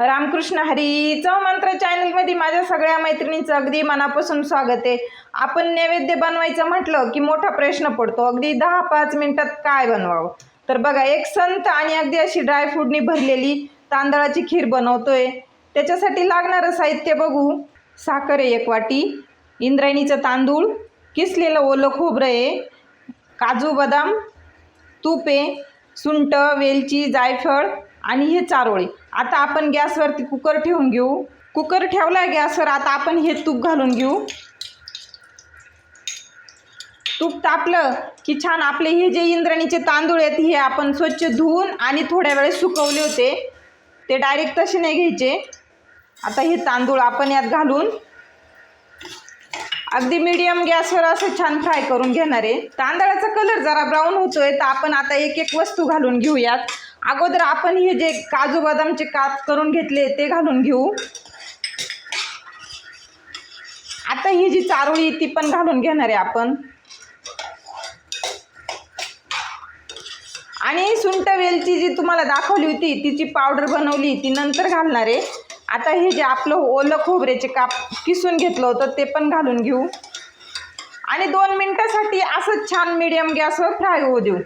रामकृष्ण हरी चव मंत्र चॅनलमध्ये माझ्या सगळ्या मैत्रिणींचं अगदी मनापासून स्वागत आहे। आपण नैवेद्य बनवायचं म्हटलं की मोठा प्रश्न पडतो, अगदी 10-5 मिनिटात काय बनवावं। तर बघा, एक संत आणि अगदी अशी ड्रायफ्रूटनी भरलेली तांदळाची खीर बनवतोय। त्याच्यासाठी लागणारं साहित्य बघू। साखर आहे 1 वाटी, इंद्रायणीचं तांदूळ, किसलेलं ओलं खोबरं आहे, काजू बदाम, तूप आहे, सुंठ, वेलची, जायफळ आणि हे चारोळे। आता आपण गॅसवरती कुकर ठेवून घेऊ। कुकर ठेवला गॅसवर। आता आपण हे तूप घालून घेऊ। तूप तापलं की छान आपले हे जे इंद्रायणीचे तांदूळ आहेत हे आपण स्वच्छ धुवून आणि थोड्या वेळ सुकवले होते, ते डायरेक्ट तसे नाही घ्यायचे। आता हे तांदूळ आपण यात घालून अगदी मीडियम गॅसवर असं छान फ्राय करून घेणार आहे। तांदळाचा कलर जरा ब्राऊन होतोय, तर आपण आता एक एक वस्तू घालून घेऊयात। अगोदर आपण हे जे काजू बदामचे काप करून घेतले ते घालून घेऊ। आता ही जी चारोळी ती पण घालून घेणार आहे आपण, आणि सुंठ वेलची जी तुम्हाला दाखवली होती तिची पावडर बनवली ती नंतर घालणार आहे। आता हे जे आपलं ओलं खोबऱ्याचे काप किसून घेतलं होतं ते पण घालून घेऊ आणि 2 मिनिटासाठी असं छान मीडियम गॅसवर फ्राय होऊ देऊ।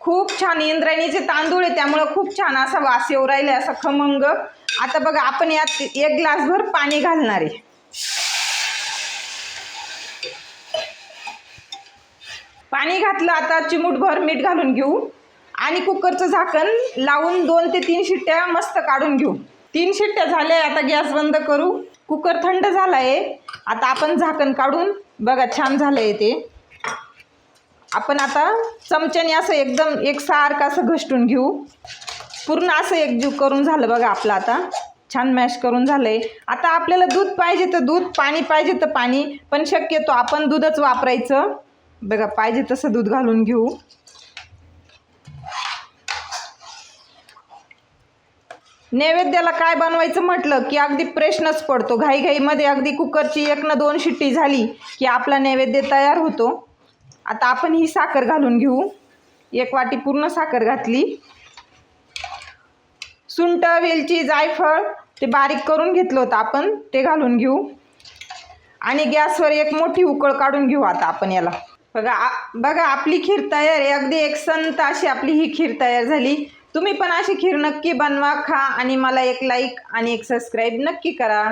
खूप छान इंद्रायणीचे तांदूळ आहे त्यामुळे खूप छान असा वास येऊ राहिला, असा खमंग। आता बघा, आपण यात 1 ग्लासभर पाणी घालणार आहे। पाणी घातलं, आता चिमूटभर मीठ घालून घेऊ आणि कुकरचं झाकण लावून 2 ते 3 शिट्ट्या मस्त काढून घेऊ। 3 शिट्ट्या झाल्या, आता गॅस बंद करू। कुकर थंड झाला आहे। आता आपण झाकण काढून बघा, छान झालं आहे ते। आपण आता चमच्याने असं एकदम एकसारखं असं घसटून घेऊ। पूर्ण असं एकजीव करून झालं बघा आपलं, आता छान मॅश करून झालं आहे। आता आपल्याला दूध पाहिजे तर दूध, पाणी पाहिजे तर पाणी, पण शक्यतो आपण दूधच वापरायचं। बघा, पाहिजे तसं दूध घालून घेऊ। नैवेद्याला काय बनवायचं म्हटलं की अगदी प्रश्नच पडतो। घाईघाईमध्ये अगदी कुकरची 1 ना 2 शिट्टी झाली की आपला नैवेद्य तयार होतो। आता आपण ही साखर घालून घेऊ। 1 वाटी पूर्ण साखर घातली। सुंठ, वेलची, जायफळ ते बारीक करून घेतलं होतं आपण, ते घालून घेऊ आणि गॅसवर एक मोठी उकळ काढून घेऊ। आता आपण याला बघा आपली खीर तयार आहे। अगदी एक संत अशी आपली ही खीर तयार झाली। तुम्ही पण अशी खीर नक्की बनवा, खा आणि मला एक लाईक आणि एक सबस्क्राईब नक्की करा।